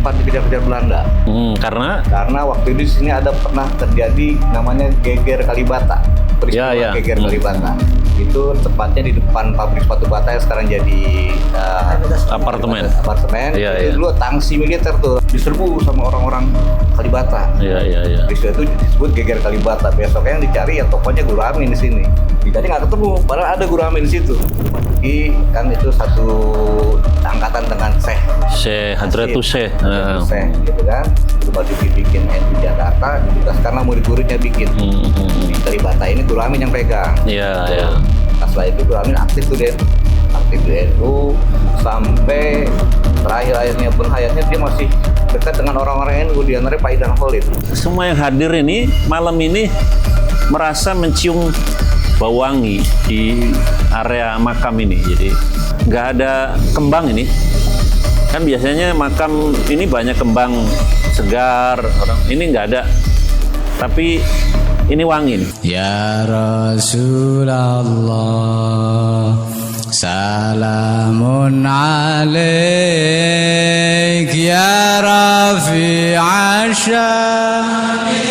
sempat dikejar-kejar Belanda. Karena waktu itu di sini ada pernah terjadi namanya Geger Kalibata. Peristiwa Geger Kalibata. Itu tepatnya di depan pabrik sepatu bata yang sekarang jadi apartemen. Itu dulu tangsi militer tuh diserbu sama orang-orang Kalibata. Peristiwa itu disebut Geger Kalibata. Besoknya yang dicari ya tokonya Guru Amin di sini. Jadi nggak ketemu, padahal ada Guru Amin di situ. Jadi kan itu satu angkatan dengan Syekh Hadratus Syekh, gitu kan. Itu baru dibikin di Jakarta, ditugaskan murid-muridnya bikin. Di Kalibata ini Guru Amin yang pegang. Nah, setelah itu Guru Amin aktif tuh deh, aktif di NU sampai terakhir-akhirnya pun hayatnya dia masih dekat dengan orang-orang NU, di antaranya Pak Idam Khalid. Semua yang hadir ini malam ini merasa mencium bau wangi di area makam ini. Jadi nggak ada kembang ini. Kan biasanya makam ini banyak kembang segar, ini nggak ada. Tapi ini wangi nih. Ya Rasulullah, salamun alaik ya Rafi'a syami.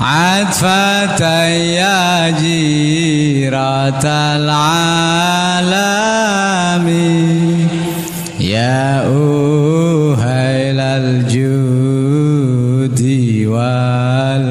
عطفة يا جيرة العالم يا أهيل الجود والكرم.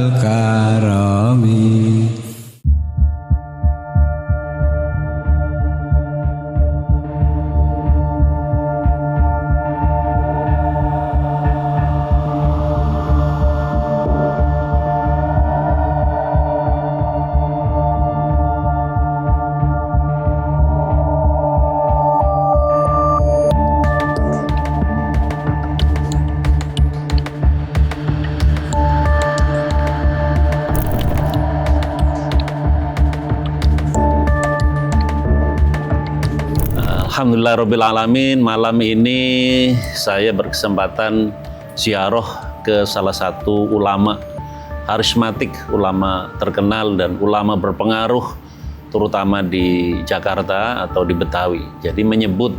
Alhamdulillahirrabbilalamin, malam ini saya berkesempatan ziarah ke salah satu ulama karismatik, ulama terkenal dan ulama berpengaruh terutama di Jakarta atau di Betawi. Jadi menyebut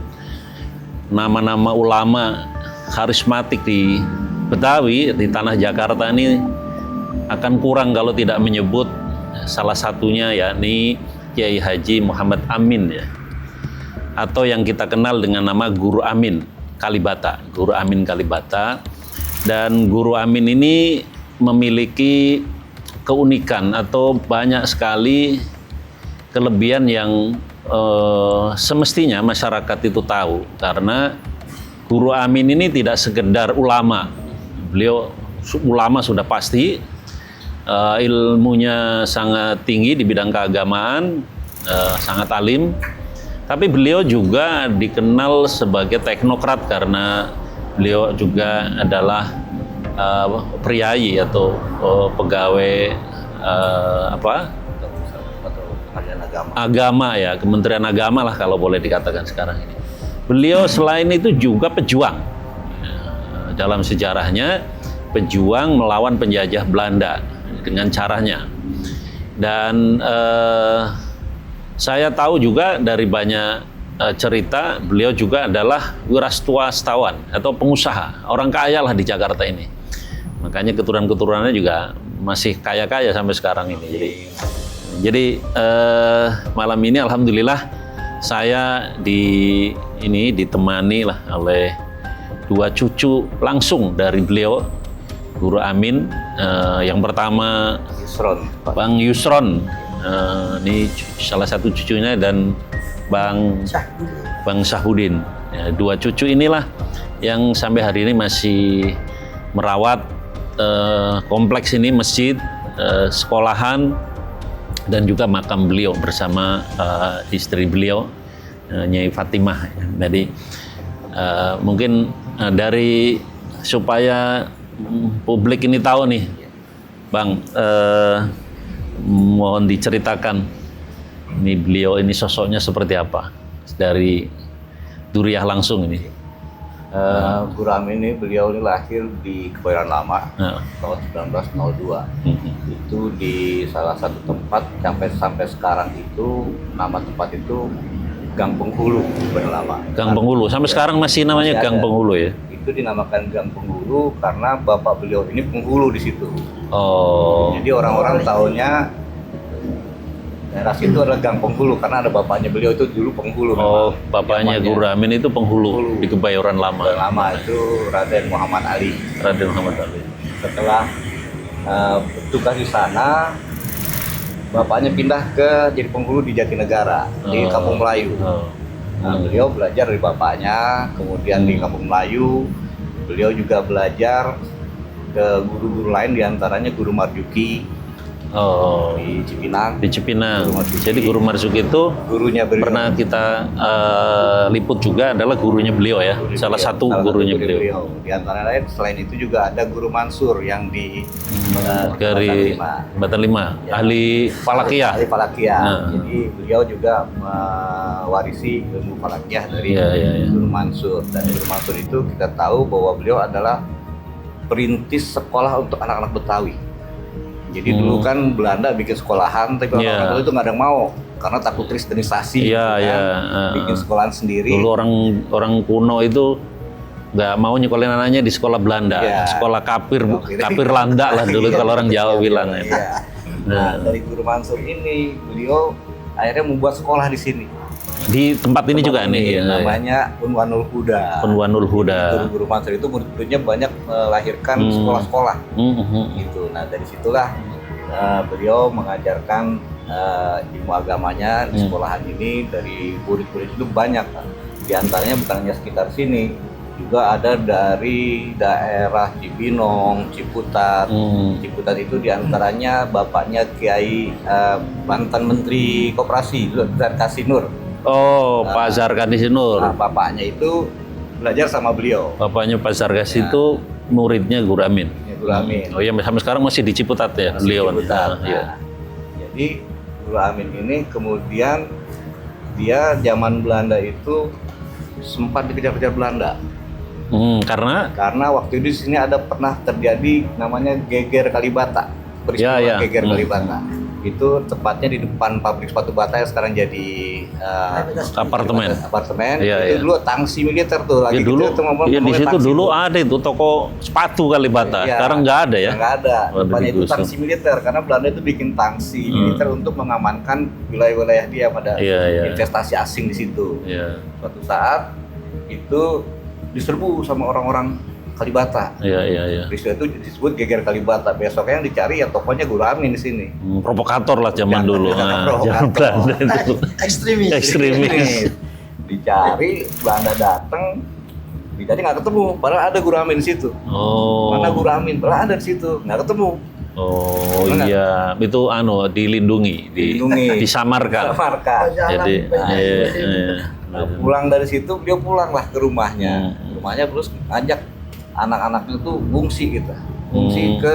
nama-nama ulama karismatik di Betawi, di tanah Jakarta ini akan kurang kalau tidak menyebut salah satunya, yakni Kiai Haji Muhammad Amin ya, atau yang kita kenal dengan nama Guru Amin Kalibata. Guru Amin Kalibata. Dan Guru Amin ini memiliki keunikan atau banyak sekali kelebihan yang semestinya masyarakat itu tahu. Karena Guru Amin ini tidak sekedar ulama. Beliau ulama sudah pasti, ilmunya sangat tinggi di bidang keagamaan, sangat alim. Tapi beliau juga dikenal sebagai teknokrat karena beliau juga adalah priayi atau pegawai agama ya, Kementerian Agama lah kalau boleh dikatakan sekarang ini. Beliau selain itu juga pejuang. Dalam sejarahnya pejuang melawan penjajah Belanda dengan caranya. Dan saya tahu juga dari banyak cerita, beliau juga adalah wiraswastawan atau pengusaha, orang kaya lah di Jakarta ini. Makanya keturunan-keturunannya juga masih kaya-kaya sampai sekarang ini. Jadi malam ini alhamdulillah saya ditemani lah oleh dua cucu langsung dari beliau, Guru Amin. Yang pertama Bang Yusron. Ini salah satu cucunya, dan Bang Syahudin. Ya, dua cucu inilah yang sampai hari ini masih merawat kompleks ini, masjid, sekolahan, dan juga makam beliau bersama istri beliau, Nyai Fatimah. Jadi mungkin dari supaya publik ini tahu nih, Bang, mohon diceritakan ini beliau ini sosoknya seperti apa dari Duriah langsung ini. Guru Amin ini, beliau ini lahir di Kebayoran Lama tahun 1902. Itu di salah satu tempat sampai sekarang itu nama tempat itu Gang Penghulu bernama. Gang Penghulu. Sampai sekarang masih namanya Masih Gang ada. Penghulu ya? Itu dinamakan Gang Penghulu karena bapak beliau ini penghulu di situ. Oh. Jadi orang-orang tahunya daerah situ adalah Gang Penghulu karena ada bapaknya beliau itu dulu penghulu. Oh, memang. bapaknya Zamannya. Guru Amin itu penghulu di Kebayoran Udah Lama. lama itu Raden Muhammad Ali. Raden Muhammad Ali. Setelah bertugas di sana, bapaknya pindah ke jadi penghulu di Jatinegara di Kampung Melayu. Oh. Nah, beliau belajar dari bapaknya, kemudian di Kampung Melayu, beliau juga belajar ke guru-guru lain diantaranya Guru Marjuki Oh. di Cipinang. Di Cipinang. Guru Marzuki. Jadi Guru Marzuki itu Gurunya beliau. pernah kita liput juga adalah gurunya beliau ya. Guru Salah beliau. satu Salah gurunya guru beliau. Di antara lain selain itu juga ada Guru Mansur yang di Dari Batan 5, Ya. ahli falakiyah. Ahli falakiyah. Nah. Jadi beliau juga mewarisi ilmu falakiyah dari Iya, iya, iya. Guru Mansur. Dan Guru Mansur itu kita tahu bahwa beliau adalah perintis sekolah untuk anak-anak Betawi. Jadi dulu kan Belanda bikin sekolahan, tapi Iya. orang-orang itu nggak ada yang mau karena takut kristenisasi. Iya, gitu iya. Bikin sekolahan sendiri. Dulu orang kuno itu nggak mau nyekolin anaknya di sekolah Belanda, Iya. sekolah kafir, Oke. kafir landa lah dulu Iya, kalau orang Jawa iya, bilang. iya. Ya. Nah, dari Guru Mansur ini beliau akhirnya membuat sekolah di sini. Di tempat ini juga Tempat nih, ya, namanya Unwanul Huda. Unwanul Huda. Guru-guru Mansur itu murid-muridnya banyak melahirkan sekolah-sekolah. Gitu. Nah, dari situlah beliau mengajarkan ilmu agamanya di sekolahan ini. Dari murid-murid itu banyak. Di antaranya bukan hanya sekitar sini, juga ada dari daerah Cibinong, Ciputat. Ciputat itu diantaranya bapaknya Kiai mantan Menteri Koperasi, Zarkasi Nur. Oh, Pak Zarkani Sinur. Nah, bapaknya itu belajar sama beliau, Bapaknya Pak Zarkasi itu muridnya Guru Amin. ya, Guru Amin. Oh iya, sampai sekarang masih di Ciputat ya, Masih beliau. di Ciputat. Nah, iya. Jadi Guru Amin ini kemudian dia zaman Belanda itu sempat dikejar-kejar Belanda. Karena waktu itu di sini ada pernah terjadi namanya Geger Kalibata, peristiwa Ya, ya. Geger Kalibata. Itu tepatnya di depan pabrik sepatu bata yang sekarang jadi Apartemen. Iya, itu iya. dulu tangsi militer tuh lagi Ya dulu, gitu, ngomong ya di situ dulu ada itu toko sepatu Kalibata. Iya. Sekarang nggak ada ya. Nggak ada. Waduh, Depannya itu digusur. tangsi militer karena Belanda itu bikin tangsi militer untuk mengamankan wilayah-wilayah dia pada Iya, iya. investasi asing di situ. Iya, Suatu saat itu diserbu sama orang-orang Kalibata. iya, iya, iya. Peristiwa itu disebut Geger Kalibata. Besoknya yang dicari ya tokonya Guru Amin di sini. Provokator lah zaman Jangan- dulu. jangan Nah, provokator. zaman Belanda itu. Ekstremis. Ekstremis. Dicari, Belanda datang, dicari nggak ketemu. Padahal ada Guru Amin di situ. Oh. Mana Guru Amin? Padahal ada di situ, nggak ketemu. Oh Mana? iya, itu dilindungi, Dilindungi. disamarkan. Markas. Jadi, iya. Nah, pulang dari situ, dia pulanglah ke rumahnya. Rumahnya terus ngajak anak-anaknya tuh ngungsi gitu, ngungsi ke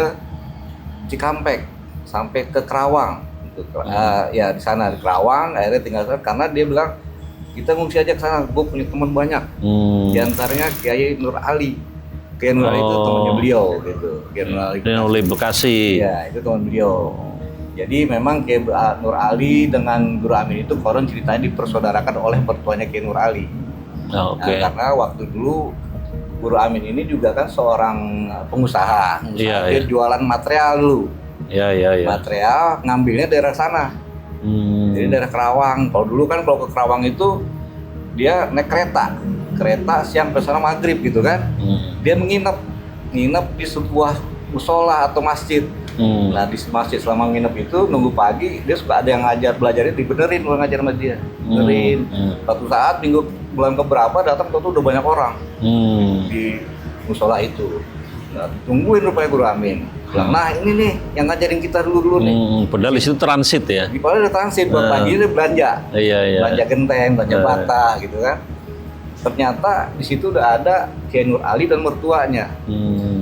Cikampek sampai ke Kerawang. Gitu. Ya di sana di Kerawang, akhirnya tinggal sana karena dia bilang kita ngungsi aja ke sana, gue punya teman banyak. Di antaranya Kiai Nur Ali. Kiai Nur Ali itu temannya beliau gitu. Kiai Nur Ali. Dan oleh Bekasi. Ya, itu teman beliau. Jadi memang Kiai Nur Ali dengan Guru Amin itu konon ceritanya dipersaudarakan oleh mertuanya Kiai Nur Ali. Oh, oke. Nah, karena waktu dulu Guru Amin ini juga kan seorang pengusaha. Iya, Dia iya. jualan material dulu. Ya, ya, ya. Material ngambilnya daerah sana. Jadi daerah Kerawang. Kalau dulu kan kalau ke Kerawang itu dia naik kereta. Kereta siang ke sana maghrib gitu kan. Dia nginep di sebuah musola atau masjid. Nah di masjid selama nginep itu nunggu pagi dia suka ada yang belajarnya dibenerin orang ngajar sama dia. Benerin. Suatu saat minggu bulan keberapa datang tuh udah banyak orang di musola itu. Nah, tungguin rupanya Guru Amin. Bilang, nah ini nih yang ngajarin kita dulu nih. Padahal di situ transit ya. Di Padahal ada transit buat pagi dia belanja. Iya, iya. Belanja genteng, belanja bata gitu kan. Ternyata di situ udah ada Kiai Nur Ali dan mertuanya.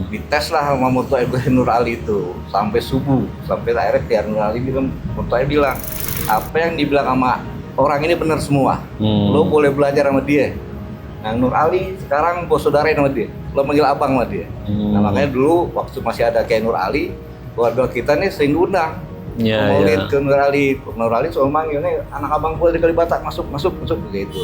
Dites lah sama mertua Kiai Nur Ali itu sampai subuh, sampai akhirnya Kiai Nur Ali bilang, mertuanya bilang, apa yang dibilang sama orang ini benar semua. Lo boleh belajar sama dia. Nah Nur Ali sekarang bos saudarain sama dia, lo manggil abang sama dia. Nah makanya dulu waktu masih ada Kiai Nur Ali, keluarga kita nih sering diundang Maulid ke Nurali soal manggil nih anak abang gue di Kalibata masuk begitu.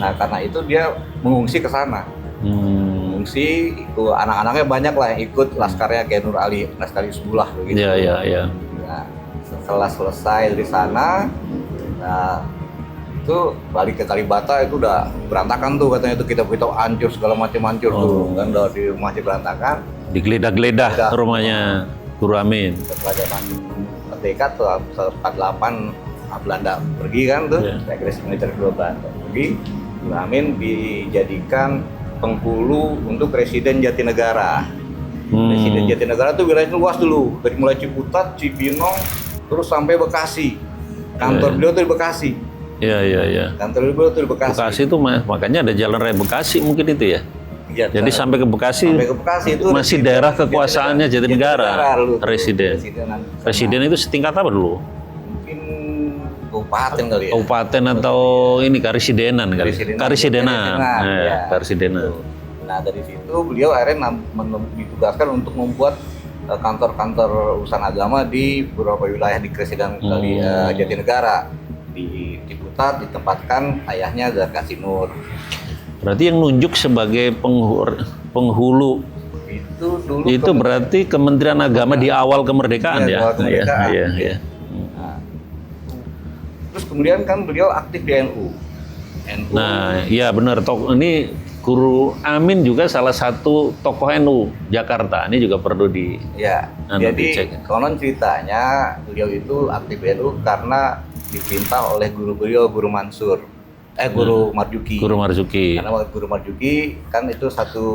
Nah karena itu dia mengungsi ke sana. Mengungsi itu anak-anaknya banyak lah yang ikut laskarnya kayak Nurali Sebulah begitu. Iya. Nah, setelah selesai dari sana, nah itu balik ke Kalibata itu udah berantakan tuh katanya itu kita hancur segala macam tuh kan udah di rumah berantakan. Digeledah-geledah rumahnya Guru Amin. Setelah zaman merdeka tuh 48 Belanda pergi kan tuh, Regres Militer Belanda pergi, Guru Amin dijadikan penghulu untuk Residen Jatinegara. Residen Jatinegara tuh wilayahnya luas dulu, dari mulai Ciputat, Cibinong, terus sampai Bekasi. Kantor beliau tuh di Bekasi. Iya. Kantor beliau tuh di Bekasi. Bekasi itu makanya ada jalan raya Bekasi mungkin itu ya. Ya, jadi sampai ke Bekasi itu masih daerah kekuasaannya Jatinegara. Residen itu setingkat apa dulu? Mungkin kabupaten kali ya. Kabupaten atau ini Karesidenan kali. Karesidenan. Nah dari situ beliau akhirnya ditugaskan untuk membuat kantor-kantor urusan agama di beberapa wilayah di Karesidenan kali Jatinegara. Di Ciputat ditempatkan ayahnya Zarkasi Nur. Berarti yang nunjuk sebagai penghulu itu dulu itu berarti Kementerian Agama di awal kemerdekaan ya. Iya. Nah, terus kemudian kan beliau aktif di NU. Nah, iya benar. Ini Guru Amin juga salah satu tokoh NU Jakarta. Ini juga perlu di. Ya. Jadi konon ceritanya beliau itu aktif di NU karena diperintah oleh guru beliau Guru Mansur. Guru Marzuki. Karena Guru Marzuki kan itu satu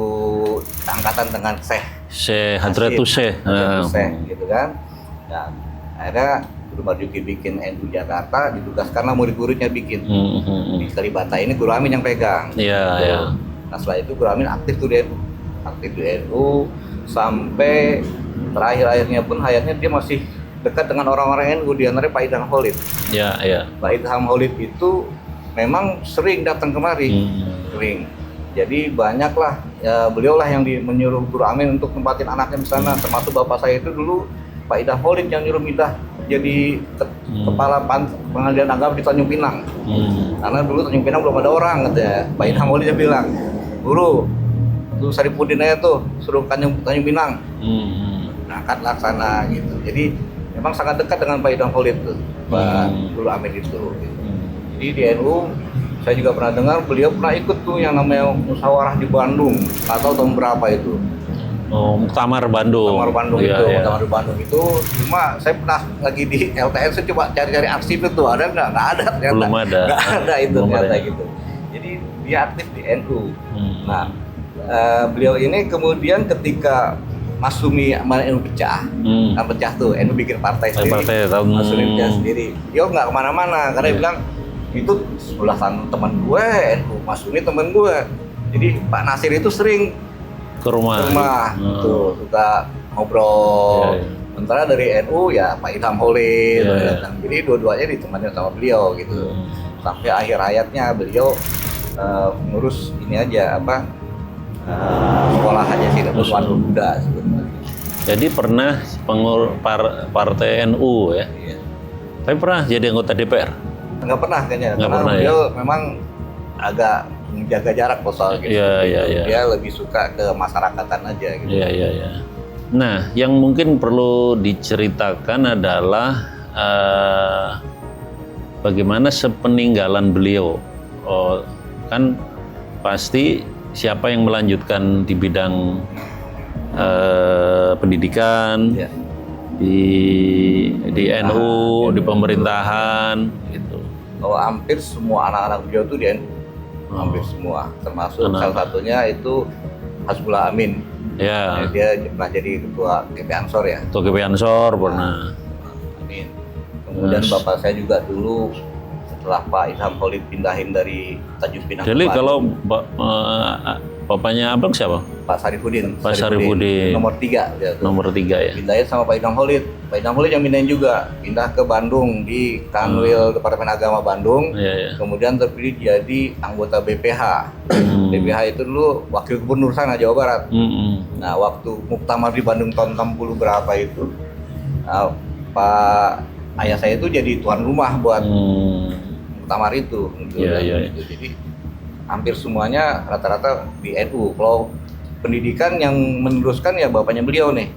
angkatan dengan Syekh Hadratus Syekh. Gitu kan. Nah, akhirnya Guru Marzuki bikin NU Jakarta, ditugaskan murid-muridnya bikin. Di Kalibata ini Guru Amin yang pegang. Iya. Nah setelah itu Guru Amin aktif di NU sampai terakhir-akhirnya pun hayatnya dia masih dekat dengan orang-orang NU, di antaranya Pak Idham Holik. Iya. Pak Idham Holik itu memang sering datang kemari, sering. Jadi banyaklah beliaulah yang menyuruh Guru Amin untuk tempatin anaknya di sana. Termasuk bapak saya itu dulu Pak Idham Holik yang nyuruh Midah jadi kepala pengadilan agama di Tanjung Pinang. Karena dulu Tanjung Pinang belum ada orang katanya. Pak Idham Holik dia bilang, Guru, tuh Saripudin aja tuh suruh Tanjung Pinang. Berangkatlah sana gitu. Jadi memang sangat dekat dengan Pak Idham Holik tuh, Pak Guru Amin itu. Jadi di NU saya juga pernah dengar beliau pernah ikut tuh yang namanya musyawarah di Bandung, nggak tahu tahun berapa itu. Muktamar Bandung. Muktamar Bandung itu. Cuma saya pernah lagi di LTN, saya coba cari-cari arsip itu ada nggak ada ternyata. Belum ada. Nggak ada itu ternyata gitu. Jadi dia aktif di NU. Nah beliau ini kemudian ketika Mas Sumi NU pecah, kan pecah tuh NU bikin partai sendiri. Mas Sumi pecah sendiri. Dia nggak kemana-mana karena dia bilang itu sebelahan teman gue, NU Mas Sumi teman gue. Jadi Pak Nasir itu sering ke rumah tuh suka ngobrol. Sementara dari NU ya Pak Idham Holik, jadi dua-duanya ditemani sama beliau gitu. Sampai akhir hayatnya beliau ngurus ini aja sekolah aja sih, Nurul Huda sebetulnya. Jadi pernah partai NU ya? Iya. Tapi pernah jadi anggota DPR? Nggak pernah kayaknya, karena beliau memang agak menjaga jarak soal gitu. Iya. Dia lebih suka ke masyarakatan aja gitu. Iya. Nah, yang mungkin perlu diceritakan adalah bagaimana sepeninggalan beliau. Kan pasti siapa yang melanjutkan di bidang pendidikan, di NU, di pemerintahan gitu. Kalau hampir semua anak-anak beliau tuh di NU, hampir semua, termasuk salah satunya itu Hasbullah Amin. Ya. Dia pernah jadi ketua GP Ansor ya. Ketua GP Ansor pernah. Amin. Kemudian bapak saya juga dulu setelah Pak Idham Holik pindahin dari Tanjung Pinang. Jadi kalau bapaknya abang siapa? Pak Sarifudin. Pak Sarifudin. Nomor 3 dia tuh. Nomor 3 ya. Pindahin sama Pak Idham Holik. Pak Idham Holik yang pindahin juga. Pindah ke Bandung di Kanwil Departemen Agama Bandung. Iya. Kemudian terpilih jadi anggota BPH. BPH itu dulu wakil gubernur sana Jawa Barat. Nah waktu muktamar di Bandung tahun 60 berapa itu, Pak ayah saya itu jadi tuan rumah buat muktamar itu. Gitu. Jadi hampir semuanya rata-rata di NU. Kalau pendidikan yang meneruskan ya bapaknya beliau nih,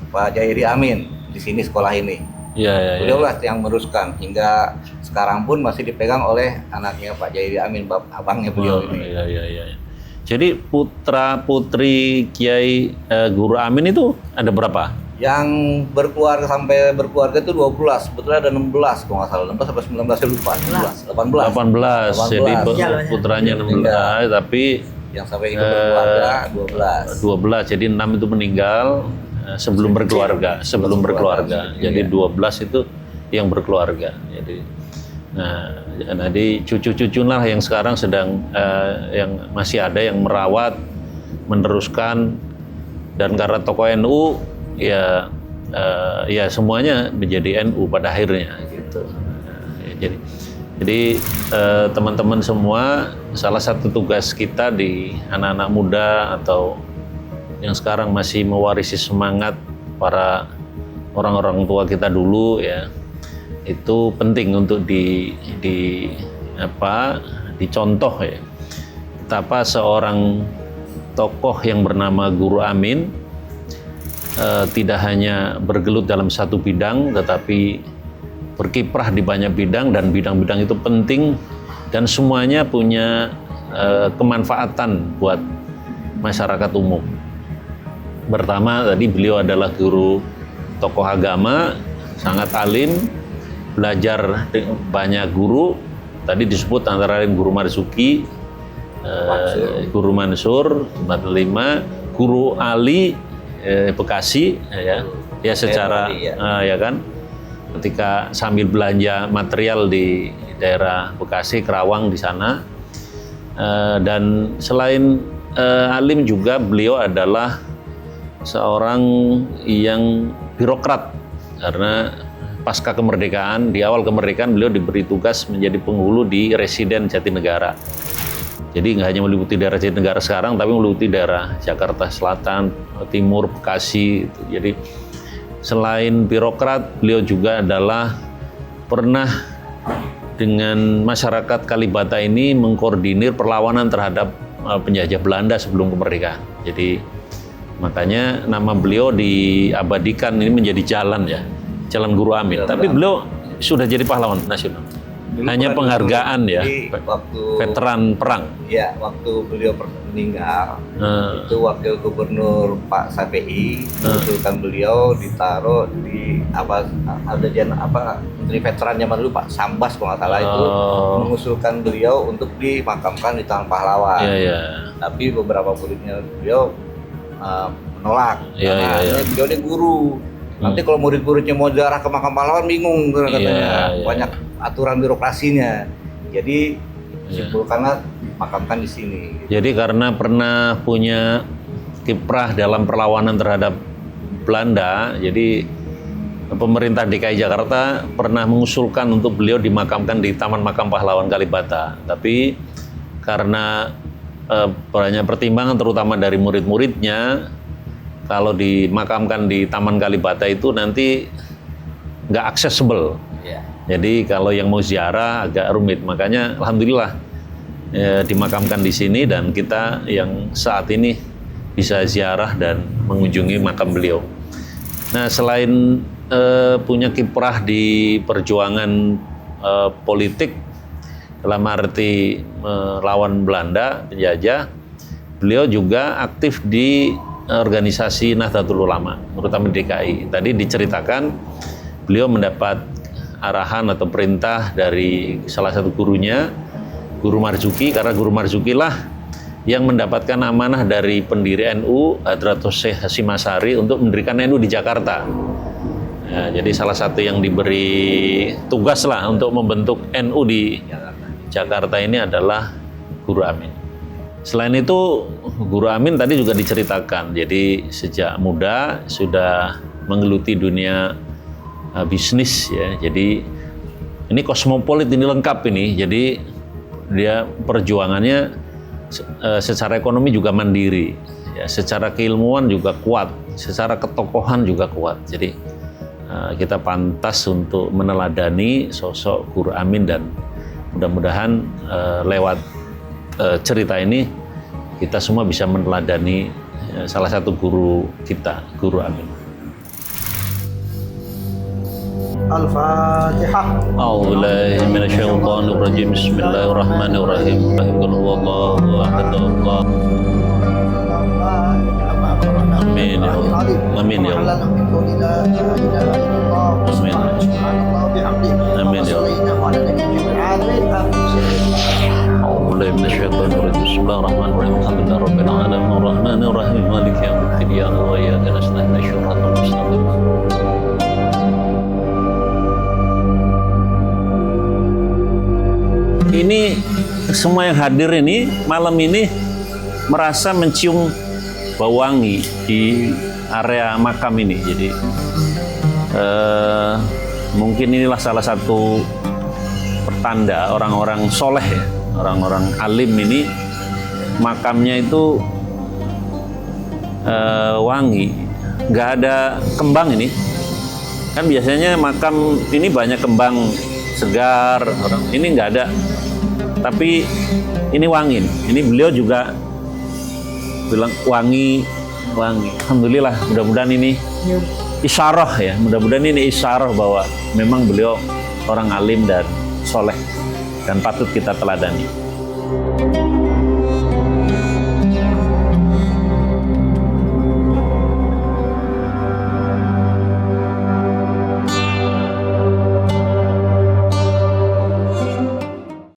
Pak Jairi Amin di sini sekolah ini. Beliau lah yang meneruskan hingga sekarang pun masih dipegang oleh anaknya Pak Jairi Amin, abangnya beliau ini. Jadi putra putri Kiai Guru Amin itu ada berapa? Yang sampai berkeluarga itu 12, sebetulnya ada 16 kalau nggak salah, 16 sampai 19 saya lupa. 18. Jadi putranya 16, tapi yang sampai itu berkeluarga 12. Jadi 6 itu meninggal sebelum berkeluarga. Jadi 12 itu yang berkeluarga. Jadi cucu-cucu lah yang sekarang sedang yang masih ada yang merawat, meneruskan, dan karena tokoh NU ya semuanya menjadi NU pada akhirnya gitu. Jadi teman-teman semua, salah satu tugas kita di anak-anak muda atau yang sekarang masih mewarisi semangat para orang-orang tua kita dulu ya, itu penting untuk dicontoh ya, betapa seorang tokoh yang bernama Guru Amin tidak hanya bergelut dalam satu bidang, tetapi berkiprah di banyak bidang, dan bidang-bidang itu penting dan semuanya punya kemanfaatan buat masyarakat umum. Pertama tadi beliau adalah guru tokoh agama, sangat alim, belajar banyak guru. Tadi disebut antara lain Guru Marzuki, Guru Mansur, Guru Ali Bekasi, ya secara ya kan, ketika sambil belanja material di daerah Bekasi, Kerawang di sana. Dan selain alim juga beliau adalah seorang yang birokrat, karena pasca kemerdekaan, di awal kemerdekaan beliau diberi tugas menjadi penghulu di Residen Jatinegara. Jadi nggak hanya meliputi daerah Jatinegara sekarang, tapi meliputi daerah Jakarta Selatan, Timur, Bekasi. Jadi selain birokrat, beliau juga adalah pernah dengan masyarakat Kalibata ini mengkoordinir perlawanan terhadap penjajah Belanda sebelum kemerdekaan. Jadi makanya nama beliau diabadikan ini menjadi jalan ya, Jalan Guru Amin. Tapi beliau sudah jadi pahlawan nasional. Hanya penghargaan ya, waktu veteran perang. Ya, waktu beliau meninggal, itu wakil gubernur Pak Sapi mengusulkan beliau ditaruh di menteri veteran zaman dulu Pak Sambas kalau nggak salah itu mengusulkan beliau untuk dimakamkan di Taman Pahlawan. Tapi beberapa muridnya beliau menolak karena beliau ini guru. Nanti kalau murid-muridnya mau ziarah ke makam pahlawan bingung katanya, banyak aturan birokrasinya. Jadi simpulkanlah makamkan di sini. Jadi karena pernah punya kiprah dalam perlawanan terhadap Belanda, jadi pemerintah DKI Jakarta pernah mengusulkan untuk beliau dimakamkan di Taman Makam Pahlawan Kalibata. Tapi karena banyak pertimbangan terutama dari murid-muridnya, kalau dimakamkan di Taman Kalibata itu nanti nggak accessible. Jadi kalau yang mau ziarah agak rumit. Makanya alhamdulillah dimakamkan di sini, dan kita yang saat ini bisa ziarah dan mengunjungi makam beliau. Nah, selain punya kiprah di perjuangan politik dalam arti melawan Belanda penjajah, beliau juga aktif di organisasi Nahdlatul Ulama, terutama di DKI. Tadi diceritakan beliau mendapat arahan atau perintah dari salah satu gurunya, Guru Marzuki, karena Guru Marzuki lah yang mendapatkan amanah dari pendiri NU, Hadratus Syekh Hasyim Asy'ari, untuk mendirikan NU di Jakarta. Ya, jadi salah satu yang diberi tugas lah untuk membentuk NU di Jakarta ini adalah Guru Amin. Selain itu, Guru Amin tadi juga diceritakan, jadi sejak muda sudah menggeluti dunia bisnis ya. Jadi ini kosmopolit, ini lengkap ini. Jadi dia perjuangannya secara ekonomi juga mandiri, ya, secara keilmuan juga kuat, secara ketokohan juga kuat. Jadi kita pantas untuk meneladani sosok Guru Amin, dan mudah-mudahan lewat cerita ini kita semua bisa meneladani salah satu guru kita, Guru Amin. Al-Fatihah. A'udzubillahi minasyaitonir rajim. Bismillahirrahmanirrahim. Qul huwallahu ahad. Amin ya Allah. Amin ya Allah. Amin. Amin ya Allah. A'udzubillahi minasyaitonir rajim. Bismillahirrahmanirrahim. Alhamdulillahi rabbil alamin arrahmanir rahim maliki yaumiddin. Iyyaka wa iyyaka nasta'in ihdinas mustaqim. Ini semua yang hadir ini malam ini merasa mencium bau wangi di area makam ini. Jadi mungkin inilah salah satu pertanda orang-orang soleh ya, orang-orang alim ini makamnya itu wangi, nggak ada kembang ini. Kan biasanya makam ini banyak kembang segar, orang ini nggak ada. Tapi ini wangi. Ini beliau juga bilang wangi. Alhamdulillah, mudah-mudahan ini isyarah ya. Mudah-mudahan ini isyarah bahwa memang beliau orang alim dan soleh dan patut kita teladani.